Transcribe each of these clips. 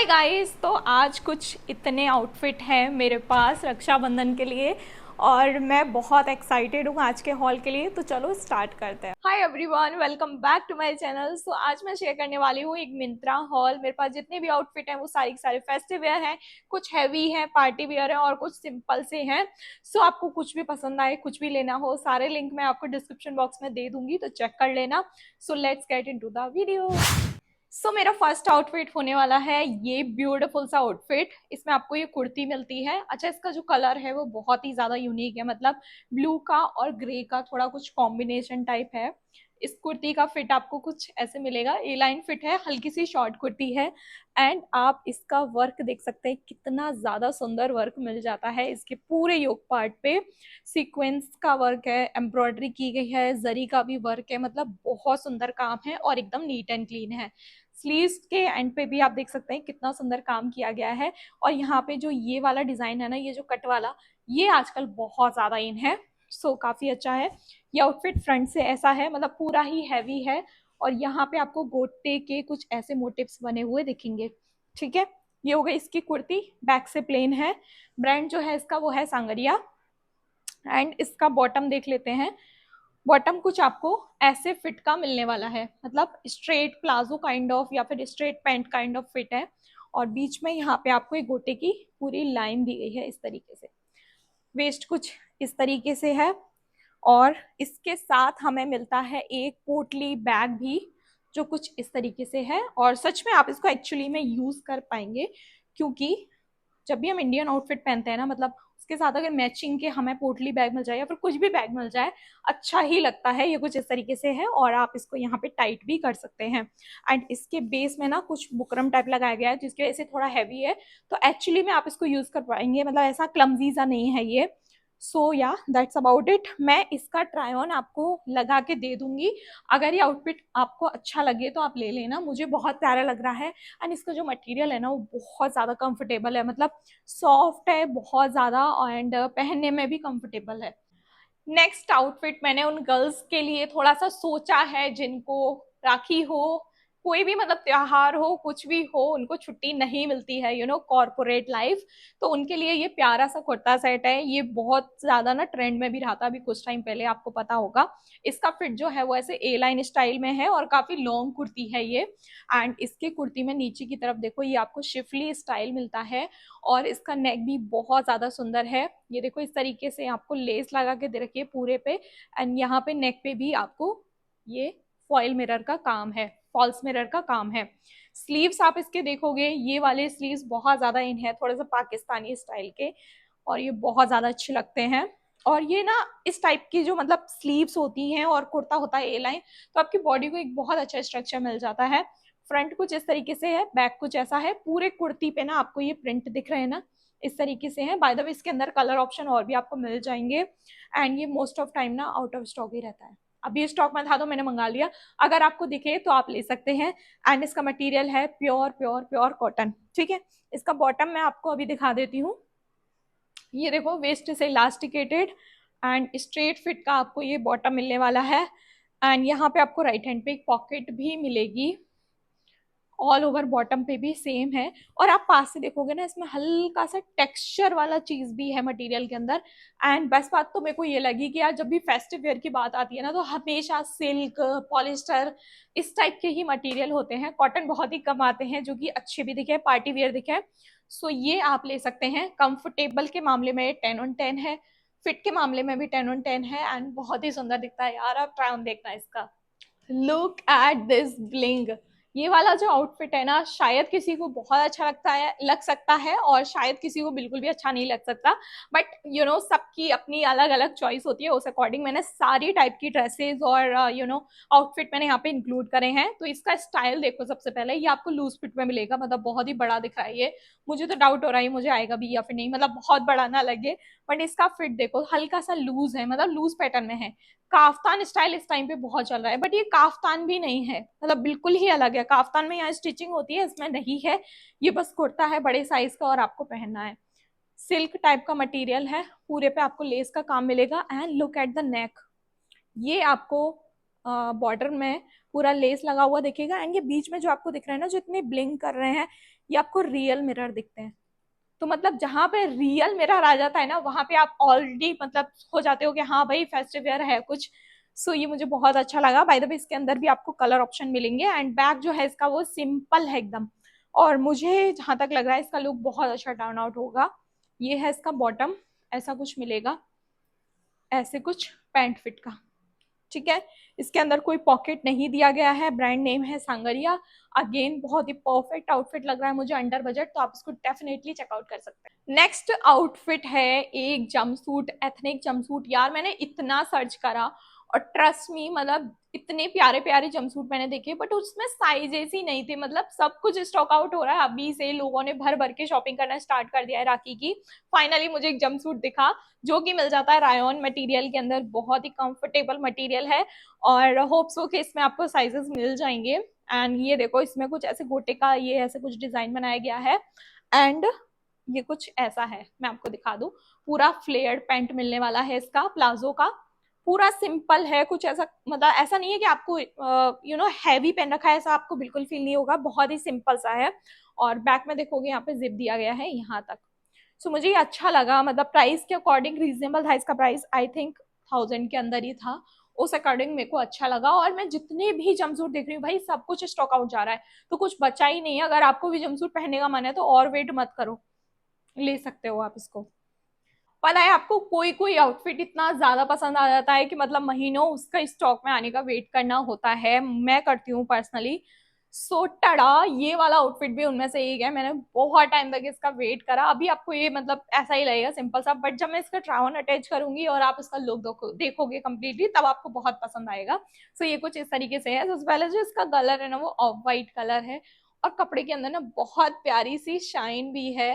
Guys, तो आज कुछ इतने आउटफिट हैं मेरे पास रक्षाबंधन के लिए और मैं बहुत एक्साइटेड हूँ आज के हॉल के लिए। तो चलो स्टार्ट करते हैं। Hi everyone, welcome back to my channel. So आज मैं शेयर करने वाली हूँ एक मिंत्रा हॉल। मेरे पास जितने भी आउटफिट हैं वो सारे के सारे फेस्टिव वेयर हैं, कुछ हैवी हैं, पार्टी वेयर हैं और कुछ सिंपल से हैं। सो आपको कुछ भी पसंद आए, कुछ भी लेना हो, सारे लिंक मैं आपको डिस्क्रिप्शन बॉक्स में दे दूंगी, तो चेक कर लेना। So let's get into the video. मेरा फर्स्ट आउटफिट होने वाला है ये ब्यूटीफुल सा आउटफिट। इसमें आपको ये कुर्ती मिलती है। अच्छा, इसका जो कलर है वो बहुत ही ज्यादा यूनिक है, मतलब ब्लू का और ग्रे का थोड़ा कुछ कॉम्बिनेशन टाइप है। इस कुर्ती का फिट आपको कुछ ऐसे मिलेगा, ए लाइन फिट है, हल्की सी शॉर्ट कुर्ती है। एंड आप इसका वर्क देख सकते हैं, कितना ज्यादा सुंदर वर्क मिल जाता है इसके पूरे योक पार्ट पे। सीक्वेंस का वर्क है, एम्ब्रॉयडरी की गई है, जरी का भी वर्क है, मतलब बहुत सुंदर काम है और एकदम नीट एंड क्लीन है। स्लीव्स के एंड पे भी आप देख सकते हैं कितना सुंदर काम किया गया है। और यहाँ पे जो ये वाला डिजाइन है ना, ये जो कट वाला, ये आजकल बहुत ज्यादा इन है। काफी अच्छा है। ये आउटफिट फ्रंट से ऐसा है, मतलब पूरा ही हैवी है। और यहाँ पे आपको गोटे के कुछ ऐसे मोटिव्स बने हुए दिखेंगे। ठीक है, ये हो गई इसकी कुर्ती। बैक से प्लेन है। ब्रांड जो है इसका वो है सांगरिया। एंड इसका बॉटम देख लेते हैं। बॉटम कुछ आपको ऐसे फिट का मिलने वाला है, मतलब स्ट्रेट प्लाजो काइंड ऑफ या फिर straight pant kind of fit है। और बीच में यहाँ पे आपको एक गोटे की पूरी लाइन दी गई है इस तरीके से। वेस्ट कुछ इस तरीके से है। और इसके साथ हमें मिलता है एक पोटली बैग भी, जो कुछ इस तरीके से है। और सच में आप इसको एक्चुअली में यूज कर पाएंगे, क्योंकि जब भी हम इंडियन आउटफिट पहनते हैं ना, मतलब उसके साथ अगर मैचिंग के हमें पोटली बैग मिल जाए या फिर कुछ भी बैग मिल जाए, अच्छा ही लगता है। ये कुछ इस तरीके से है और आप इसको यहाँ पे टाइट भी कर सकते हैं। एंड इसके बेस में ना कुछ बुकरम टाइप लगाया गया है, जिसकी वजह से थोड़ा हैवी है। तो एक्चुअली में आप इसको यूज कर पाएंगे, मतलब ऐसा क्लमजी सा नहीं है ये। या दैट्स अबाउट इट। मैं इसका ट्राई ऑन आपको लगा के दे दूंगी। अगर ये आउटफिट आपको अच्छा लगे तो आप ले लेना, मुझे बहुत प्यारा लग रहा है। एंड इसका जो मटेरियल है ना वो बहुत ज्यादा कंफर्टेबल है, मतलब सॉफ्ट है बहुत ज्यादा, एंड पहनने में भी कंफर्टेबल है। नेक्स्ट आउटफिट मैंने उन गर्ल्स के लिए थोड़ा सा सोचा है जिनको राखी हो, कोई भी मतलब त्योहार हो, कुछ भी हो, उनको छुट्टी नहीं मिलती है, कॉर्पोरेट लाइफ। तो उनके लिए ये प्यारा सा कुर्ता सेट है। ये बहुत ज्यादा ना ट्रेंड में भी रहा था अभी कुछ टाइम पहले, आपको पता होगा। इसका फिट जो है वो ऐसे ए लाइन स्टाइल में है और काफी लॉन्ग कुर्ती है ये। एंड इसकी कुर्ती में नीचे की तरफ देखो, ये आपको शिफली स्टाइल मिलता है। और इसका नेक भी बहुत ज्यादा सुंदर है। ये देखो इस तरीके से आपको लेस लगा के दे रखी है पूरे पे। एंड यहाँ पे नेक पे भी आपको ये फॉयल मिरर का काम है, फॉल्स मिरर का काम है। स्लीव्स आप इसके देखोगे, ये वाले स्लीव्स बहुत ज्यादा इन है, थोड़ा सा पाकिस्तानी स्टाइल के, और ये बहुत ज्यादा अच्छे लगते हैं। और ये ना इस टाइप की जो मतलब स्लीव्स होती हैं और कुर्ता होता है ए लाइन, तो आपकी बॉडी को एक बहुत अच्छा स्ट्रक्चर मिल जाता है। फ्रंट कुछ इस तरीके से है, बैक कुछ ऐसा है। पूरे कुर्ती पे ना आपको ये प्रिंट दिख रहे हैं ना, इस तरीके से है। बाय द वे इसके अंदर कलर ऑप्शन और भी आपको मिल जाएंगे। एंड ये मोस्ट ऑफ टाइम ना आउट ऑफ स्टॉक ही रहता है। अभी स्टॉक में था तो मैंने मंगा लिया, अगर आपको दिखे तो आप ले सकते हैं। एंड इसका मटेरियल है प्योर प्योर प्योर कॉटन। ठीक है, इसका बॉटम मैं आपको अभी दिखा देती हूँ। ये देखो वेस्ट से इलास्टिकेटेड एंड स्ट्रेट फिट का आपको ये बॉटम मिलने वाला है। एंड यहाँ पे आपको राइट हैंड पे एक पॉकेट भी मिलेगी। ऑल ओवर बॉटम पे भी सेम है। और आप पास से देखोगे ना, इसमें हल्का सा टेक्सचर वाला चीज भी है मटेरियल के अंदर। एंड बेस्ट बात तो मेरे को ये लगी कि यार जब भी फेस्टिव वेयर की बात आती है ना, तो हमेशा सिल्क, पॉलिस्टर, इस टाइप के ही मटेरियल होते हैं। कॉटन बहुत ही कम आते हैं जो कि अच्छे भी दिखे, पार्टी वेयर दिखे। ये आप ले सकते हैं। कंफर्टेबल के मामले में 10/10 है, फिट के मामले में भी 10/10 है। एंड बहुत ही सुंदर दिखता है यार, आप ट्राई ऑन देखना इसका। Look at this bling. ये वाला जो आउटफिट है ना, शायद किसी को बहुत अच्छा लगता है, लग सकता है, और शायद किसी को बिल्कुल भी अच्छा नहीं लग सकता। बट सबकी अपनी अलग अलग चॉइस होती है। उस अकॉर्डिंग मैंने सारी टाइप की ड्रेसेस और आउटफिट मैंने यहाँ पे इंक्लूड करे हैं। तो इसका स्टाइल देखो, सबसे पहले ये आपको लूज फिट में मिलेगा, मतलब बहुत ही बड़ा दिख रहा है ये। मुझे तो डाउट हो रहा है मुझे आएगा भी या फिर नहीं, मतलब बहुत बड़ा ना लगे। बट इसका फिट देखो, हल्का सा लूज है, मतलब लूज पैटर्न में है। काफ्तान स्टाइल इस टाइम पे बहुत चल रहा है, बट ये काफ्तान भी नहीं है, मतलब बिल्कुल ही अलग है। काफ्तान में यहाँ स्टिचिंग होती है, इसमें नहीं है। ये बस कुर्ता है बड़े साइज का और आपको पहनना है। सिल्क टाइप का मटेरियल है, पूरे पे आपको लेस का काम मिलेगा। And look at the neck. ये आपको बॉर्डर में पूरा लेस लगा हुआ दिखेगा। एंड ये बीच में जो आपको दिख रहा है ना, जो इतने ब्लिंक कर रहे हैं, ये आपको रियल मिरर दिखते हैं। तो मतलब जहां पे रियल मिरर आ जाता है ना, वहां पे आप ऑलरेडी मतलब हो जाते हो कि हाँ भाई फेस्टिव वेयर है कुछ। सो ये मुझे बहुत अच्छा लगा। बाय द वे इसके अंदर भी आपको कलर ऑप्शन मिलेंगे। एंड बैक जो है इसका वो सिंपल है एकदम, और मुझे जहां तक लग रहा है इसका लुक बहुत अच्छा टर्न आउट होगा। ये है इसका बॉटम, ऐसा कुछ मिलेगा, ऐसे कुछ पैंट फिट का। ठीक है, इसके अंदर कोई पॉकेट नहीं दिया गया है, ब्रांड नेम है सांगरिया। अगेन बहुत ही परफेक्ट आउटफिट लग रहा है मुझे अंडर बजट, तो आप इसको डेफिनेटली चेकआउट कर सकते हैं। नेक्स्ट आउटफिट है एक जंपसूट, एथनिक जंपसूट। यार मैंने इतना सर्च करा और ट्रस्ट मी, मतलब इतने प्यारे प्यारे जंपसूट मैंने देखे, बट उसमें साइजेस ही नहीं थे। मतलब सब कुछ स्टॉक आउट हो रहा है अभी से, लोगों ने भर भर के शॉपिंग करना स्टार्ट कर दिया है राखी की। फाइनली मुझे एक जंपसूट दिखा जो कि मिल जाता है रायन मटेरियल के अंदर, बहुत ही कंफर्टेबल मटेरियल है, और होप सो कि इसमें आपको साइजेस मिल जाएंगे। एंड ये देखो, इसमें कुछ ऐसे गोटे का ये ऐसे कुछ डिजाइन बनाया गया है। एंड ये कुछ ऐसा है, मैं आपको दिखा दूं, पूरा फ्लेयर्ड पैंट मिलने वाला है इसका, प्लाजो का। पूरा सिंपल है, कुछ ऐसा मतलब ऐसा नहीं है कि आपको हैवी पहन रखा है, ऐसा आपको बिल्कुल फील नहीं होगा, बहुत ही सिंपल सा है। और बैक में देखोगे यहाँ पे जिप दिया गया है यहाँ तक। सो मुझे ये अच्छा लगा, मतलब प्राइस के अकॉर्डिंग रीजनेबल था इसका प्राइस, आई थिंक 1000 के अंदर ही था। उस अकॉर्डिंग मेरे को अच्छा लगा। और मैं जितने भी जमसूट देख रही हूँ भाई, सब कुछ स्टॉक आउट जा रहा है, तो कुछ बचा ही नहीं है। अगर आपको भी जमसूट पहनने का मन है तो और वेट मत करो, ले सकते हो आप इसको। पता है आपको, कोई कोई आउटफिट इतना ज्यादा पसंद आ जाता है कि मतलब महीनों उसका स्टॉक में आने का वेट करना होता है, मैं करती हूँ पर्सनली। सो टड़ा, ये वाला आउटफिट भी उनमें से एक है। मैंने बहुत टाइम तक इसका वेट करा। अभी आपको ये मतलब ऐसा ही लगेगा सिंपल सा, बट जब मैं इसका ट्राउन अटैच करूंगी और आप इसका लुक देखोगे कंप्लीटली, तब आपको बहुत पसंद आएगा। सो ये कुछ इस तरीके से है। सबसे पहले जो इसका कलर है ना, वो ऑफ वाइट कलर है, और कपड़े के अंदर ना बहुत प्यारी सी शाइन भी है।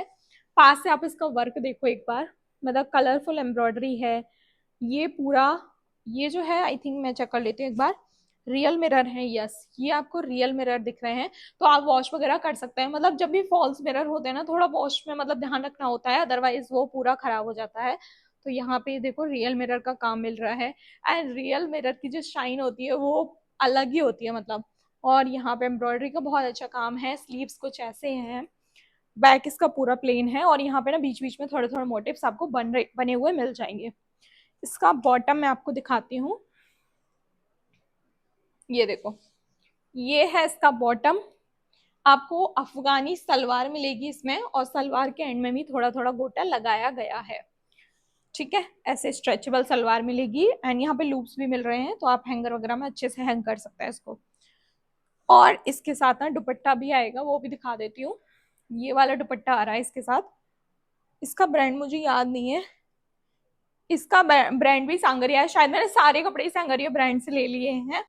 पास से आप इसका वर्क देखो एक बार, मतलब कलरफुल एम्ब्रॉयडरी है ये पूरा। ये जो है, आई थिंक मैं चेक कर लेती हूँ एक बार, रियल मिरर है, यस ये आपको रियल मिरर दिख रहे हैं। तो आप वॉश वगैरह कर सकते हैं, मतलब जब भी फॉल्स मिरर होते हैं ना, थोड़ा वॉश में मतलब ध्यान रखना होता है, अदरवाइज वो पूरा खराब हो जाता है। तो यहाँ पे देखो रियल मिरर का काम मिल रहा है। एंड रियल मिरर की जो शाइन होती है वो अलग ही होती है मतलब। और यहाँ पे एम्ब्रॉयडरी का बहुत अच्छा काम है, स्लीव्स कुछ ऐसे हैं, बैक इसका पूरा प्लेन है, और यहाँ पे ना बीच बीच में थोड़े थोड़े मोटिव्स आपको बने हुए मिल जाएंगे। इसका बॉटम मैं आपको दिखाती हूँ, ये देखो, ये है इसका बॉटम। आपको अफगानी सलवार मिलेगी इसमें, और सलवार के एंड में भी थोड़ा थोड़ा गोटा लगाया गया है। ठीक है, ऐसे स्ट्रेचेबल सलवार मिलेगी। एंड यहाँ पे लूप्स भी मिल रहे हैं, तो आप हैंगर वगैरह में अच्छे से हैंग कर सकते हैं इसको। और इसके साथ ना दुपट्टा भी आएगा, वो भी दिखा देती हूँ। ये वाला दुपट्टा आ रहा है इसके साथ। इसका ब्रांड मुझे याद नहीं है, इसका ब्रांड भी सांगरिया है शायद। मैंने सारे कपड़े सांगरिया ब्रांड से ले लिए हैं।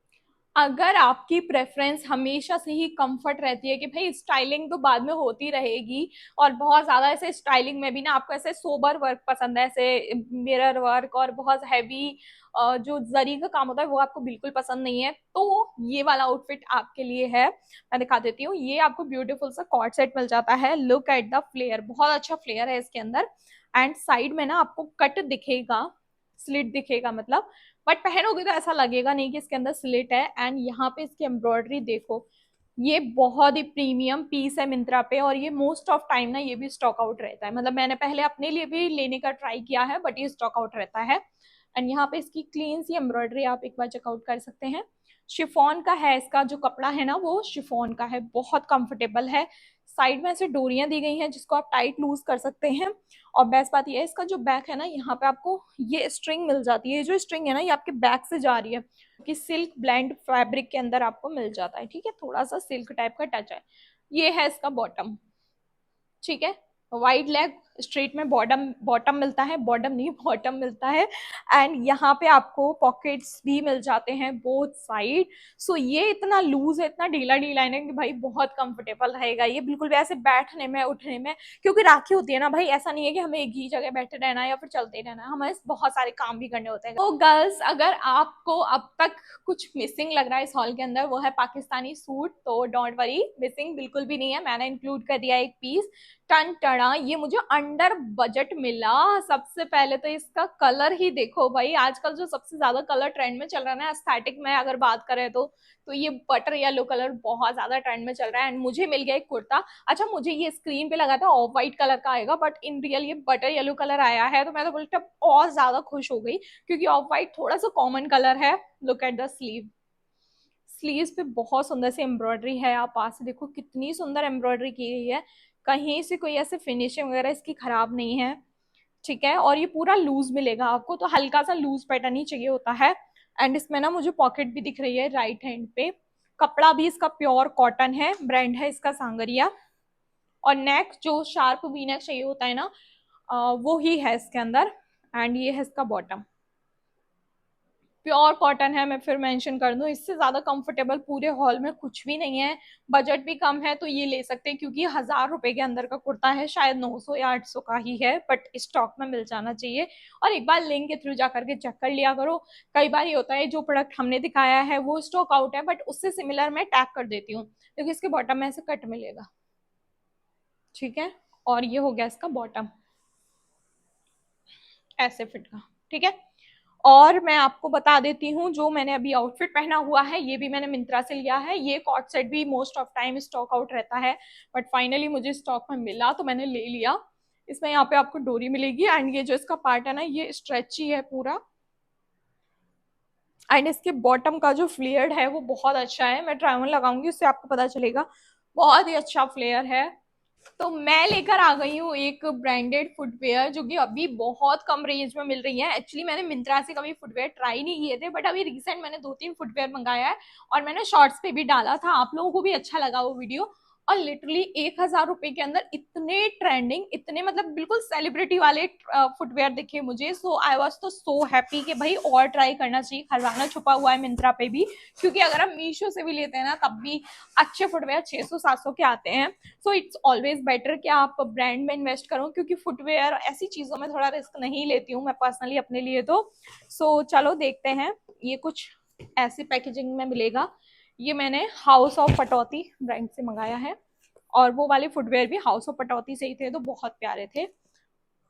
अगर आपकी प्रेफरेंस हमेशा से ही कंफर्ट रहती है कि भाई स्टाइलिंग तो बाद में होती रहेगी, और बहुत ज्यादा ऐसे स्टाइलिंग में भी ना आपको ऐसे सोबर वर्क पसंद है, ऐसे मिरर वर्क और बहुत हैवी जो जरी का काम होता है वो आपको बिल्कुल पसंद नहीं है, तो ये वाला आउटफिट आपके लिए है। मैं दिखा देती हूँ, ये आपको ब्यूटीफुल सा कॉर्ड सेट मिल जाता है। लुक एट द फ्लेयर, बहुत अच्छा फ्लेयर है इसके अंदर। एंड साइड में ना आपको कट दिखेगा, स्लिट दिखेगा मतलब, बट पहनोगे तो ऐसा लगेगा नहीं कि इसके अंदर स्लिट है। एंड यहाँ पे इसकी एम्ब्रॉयडरी देखो, ये बहुत ही प्रीमियम पीस है मिंत्रा पे, और ये मोस्ट ऑफ टाइम ना ये भी स्टॉक आउट रहता है। मतलब मैंने पहले अपने लिए भी लेने का ट्राई किया है, बट ये स्टॉक आउट रहता है। एंड यहाँ पे इसकी क्लीन सी एम्ब्रॉयडरी आप एक बार चेकआउट कर सकते हैं। शिफॉन का है, इसका जो कपड़ा है ना वो शिफॉन का है, बहुत कंफर्टेबल है। साइड में ऐसे डोरियां दी गई हैं जिसको आप टाइट लूज कर सकते हैं। और बेस्ट बात ये है, इसका जो बैक है ना, यहाँ पे आपको ये स्ट्रिंग मिल जाती है। ये जो स्ट्रिंग है ना, ये आपके बैक से जा रही है, कि सिल्क ब्लेंड फैब्रिक के अंदर आपको मिल जाता है। ठीक है, थोड़ा सा सिल्क टाइप का टच है। ये है इसका बॉटम, ठीक है, वाइड लेग स्ट्रेट में बॉटम, बॉटम मिलता है, बॉटम नहीं बॉटम मिलता है। एंड यहाँ पे आपको पॉकेट्स भी मिल जाते हैं बोथ साइड। सो ये इतना लूज है, इतना ढीला ढीला है ना कि भाई बहुत कंफर्टेबल रहेगा ये, बिल्कुल भी ऐसे बैठने में उठने में। क्योंकि राखी होती है ना भाई, ऐसा नहीं है कि हमें एक ही जगह बैठे रहना है या फिर चलते रहना है, हमें बहुत सारे काम भी करने होते हैं। तो गर्ल्स, अगर आपको अब तक कुछ मिसिंग लग रहा है इस हॉल के अंदर, वो है पाकिस्तानी सूट, तो डोंट वरी, मिसिंग बिल्कुल भी नहीं है। मैंने इंक्लूड कर दिया एक पीस, टन टना, ये मुझे अंडर बजट मिला। सबसे पहले तो इसका कलर ही देखो भाई, आजकल जो सबसे ज्यादा कलर ट्रेंड में चल रहा है ना एस्थेटिक में अगर बात करें तो ये बटर येलो कलर बहुत ज्यादा ट्रेंड में चल रहा है। एंड मुझे मिल गया एक कुर्ता। अच्छा, मुझे ये स्क्रीन पे लगा था ऑफ व्हाइट कलर का आएगा, बट इन रियल ये बटर येलो कलर आया है, तो मैं तो बोलती और ज्यादा खुश हो गई, क्योंकि ऑफ व्हाइट थोड़ा सा कॉमन कलर है। Look at the sleeve, sleeves पे बहुत सुंदर सी एम्ब्रॉयडरी है। आप पास से देखो कितनी सुंदर एम्ब्रॉयडरी की गई है, कहीं से कोई ऐसे फिनिशिंग वगैरह इसकी खराब नहीं है। ठीक है, और ये पूरा लूज मिलेगा आपको, तो हल्का सा लूज पैटर्न ही चाहिए होता है। एंड इसमें ना मुझे पॉकेट भी दिख रही है राइट हैंड पे। कपड़ा भी इसका प्योर कॉटन है, ब्रांड है इसका सांगरिया। और नेक जो शार्प वी नेक चाहिए होता है ना, वो ही है इसके अंदर। एंड ये है इसका बॉटम, प्योर कॉटन है। मैं फिर मेंशन कर दूं, इससे ज्यादा कंफर्टेबल पूरे हॉल में कुछ भी नहीं है। बजट भी कम है तो ये ले सकते हैं, क्योंकि 1000 रुपए के अंदर का कुर्ता है, शायद 900 या 800 का ही है, बट स्टॉक में मिल जाना चाहिए। और एक बार लिंक के थ्रू जाकर के चेक कर लिया करो। कई बार ये होता है जो प्रोडक्ट हमने दिखाया है वो स्टॉक आउट है, बट उससे सिमिलर मैं टैग कर देती हूँ, क्योंकि इसके बॉटम में ऐसे कट मिलेगा। ठीक है, और ये हो गया इसका बॉटम ऐसे फिट का। ठीक है, और मैं आपको बता देती हूँ जो मैंने अभी आउटफिट पहना हुआ है, ये भी मैंने मिंत्रा से लिया है। ये कॉट सेट भी most of time stock out रहता है, बट फाइनली मुझे स्टॉक में मिला तो मैंने ले लिया। इसमें यहाँ पे आपको डोरी मिलेगी, एंड ये जो इसका पार्ट है ना ये स्ट्रेची है पूरा। एंड इसके बॉटम का जो फ्लेयर है वो बहुत अच्छा है, मैं ट्राई ऑन लगाऊंगी उससे आपको पता चलेगा, बहुत ही अच्छा फ्लेयर है। तो मैं लेकर आ गई हूँ एक ब्रांडेड फुटवेयर, जो कि अभी बहुत कम रेंज में मिल रही है। एक्चुअली मैंने मिंत्रा से कभी फुटवेयर ट्राई नहीं किए थे, बट अभी रिसेंट मैंने 2-3 फुटवेयर मंगाया है, और मैंने शॉर्ट्स पे भी डाला था, आप लोगों को भी अच्छा लगा वो वीडियो। और लिटरली 1000 रुपए के अंदर इतने ट्रेंडिंग, इतने मतलब बिल्कुल सेलिब्रिटी वाले फुटवेयर दिखे मुझे। सो आई वॉज तो सो हैप्पी कि भाई और ट्राई करना चाहिए, खजाना छुपा हुआ है मिंत्रा पे भी, क्योंकि अगर हम मीशो से भी लेते हैं ना तब भी अच्छे फुटवेयर 600-700 के आते हैं। सो इट्स ऑलवेज बेटर कि आप ब्रांड में इन्वेस्ट करो, क्योंकि फुटवेयर ऐसी चीजों में थोड़ा रिस्क नहीं लेती हूँ मैं पर्सनली अपने लिए तो। सो चलो देखते हैं, ये कुछ ऐसी पैकेजिंग में मिलेगा। ये मैंने हाउस ऑफ पटौती ब्रांड से मंगाया है, और वो वाले फुटवेयर भी हाउस ऑफ पटौती से ही थे, तो बहुत प्यारे थे।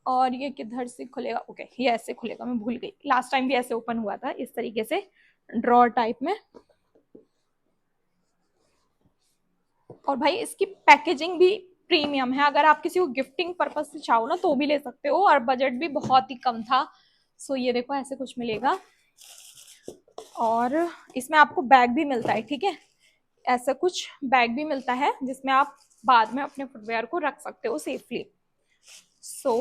और ये किधर से खुलेगा? ओके, ये ऐसे खुलेगा, मैं भूल गई, लास्ट टाइम भी ऐसे ओपन हुआ था इस तरीके से ड्रॉर टाइप में। और भाई इसकी पैकेजिंग भी प्रीमियम है, अगर आप किसी को गिफ्टिंग पर्पज से चाहो ना तो भी ले सकते हो, और बजट भी बहुत ही कम था। सो ये देखो ऐसे कुछ मिलेगा, और इसमें आपको बैग भी मिलता है। ठीक है, ऐसा कुछ बैग भी मिलता है जिसमें आप बाद में अपने फुटवेयर को रख सकते हो safely. So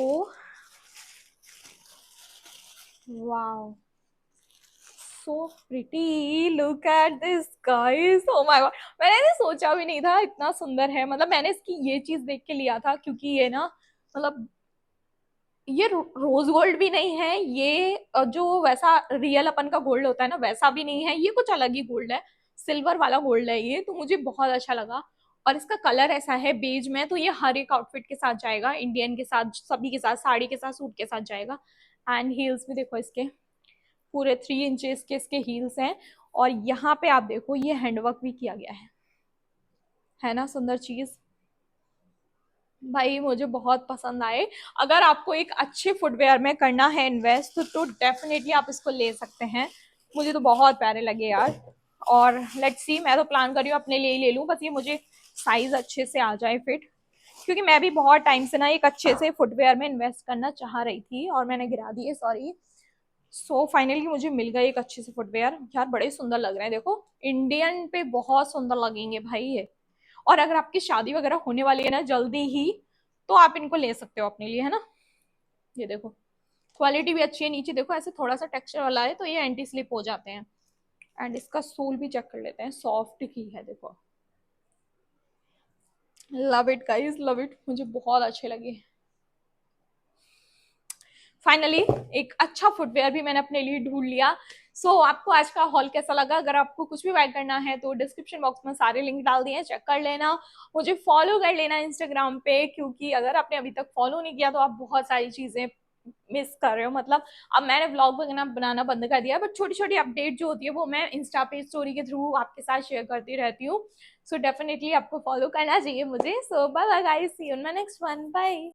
wow, so pretty, look at this guys, oh my God. मैंने सोचा भी नहीं था इतना सुंदर है, मतलब मैंने इसकी ये चीज देख के लिया था, क्योंकि ये ना मतलब ये रोज गोल्ड भी नहीं है, ये जो वैसा रियल अपन का गोल्ड होता है ना वैसा भी नहीं है, ये कुछ अलग ही गोल्ड है, सिल्वर वाला गोल्ड है ये, तो मुझे बहुत अच्छा लगा। और इसका कलर ऐसा है बेज में, तो ये हर एक आउटफिट के साथ जाएगा, इंडियन के साथ, सभी के साथ, साड़ी के साथ, सूट के साथ जाएगा। एंड हील्स भी देखो इसके, पूरे 3 इंचेस के इसके हील्स हैं। और यहाँ पे आप देखो ये हैंडवर्क भी किया गया है ना सुंदर चीज। भाई मुझे बहुत पसंद आए। अगर आपको एक अच्छे फुटवेयर में करना है इन्वेस्ट तो डेफिनेटली आप इसको ले सकते हैं, मुझे तो बहुत प्यारे लगे यार। और लेट्स सी, मैं तो प्लान कर रही हूँ अपने लिए ही ले लूँ, बस ये मुझे साइज अच्छे से आ जाए फिट, क्योंकि मैं भी बहुत टाइम से ना एक अच्छे से फुटवेयर में इन्वेस्ट करना चाह रही थी और मैंने गिरा दिए, सॉरी। सो फाइनली मुझे मिल गया एक अच्छे से फुटवेयर, यार बड़े सुंदर लग रहे हैं, देखो इंडियन पे बहुत सुंदर लगेंगे भाई ये। और अगर आपकी शादी वगैरह होने वाली है ना जल्दी ही, तो आप इनको ले सकते हो अपने लिए, है ना। ये देखो क्वालिटी भी अच्छी है, नीचे देखो ऐसे थोड़ा सा टेक्सचर वाला है, तो ये एंटी स्लिप हो जाते हैं। एंड इसका सोल भी चेक कर लेते हैं, सॉफ्ट ही है देखो। Love it guys, love it, मुझे बहुत अच्छे लगे। फाइनली एक अच्छा फुटवेयर भी मैंने अपने लिए ढूंढ लिया। सो आपको आज का हॉल कैसा लगा? अगर आपको कुछ भी बाय करना है तो डिस्क्रिप्शन बॉक्स में सारे लिंक डाल दिए हैं, चेक कर लेना। मुझे फॉलो कर लेना इंस्टाग्राम पे, क्योंकि अगर आपने अभी तक फॉलो नहीं किया तो आप बहुत सारी चीजें मिस कर रहे हो। मतलब अब मैंने व्लॉग वगैरह बनाना बंद कर दिया है, बट छोटी छोटी अपडेट जो होती है वो मैं इंस्टा पे स्टोरी के थ्रू आपके साथ शेयर करती रहती हूँ। सो डेफिनेटली आपको फॉलो करना चाहिए मुझे। So bye bye guys, see you in my next one, bye.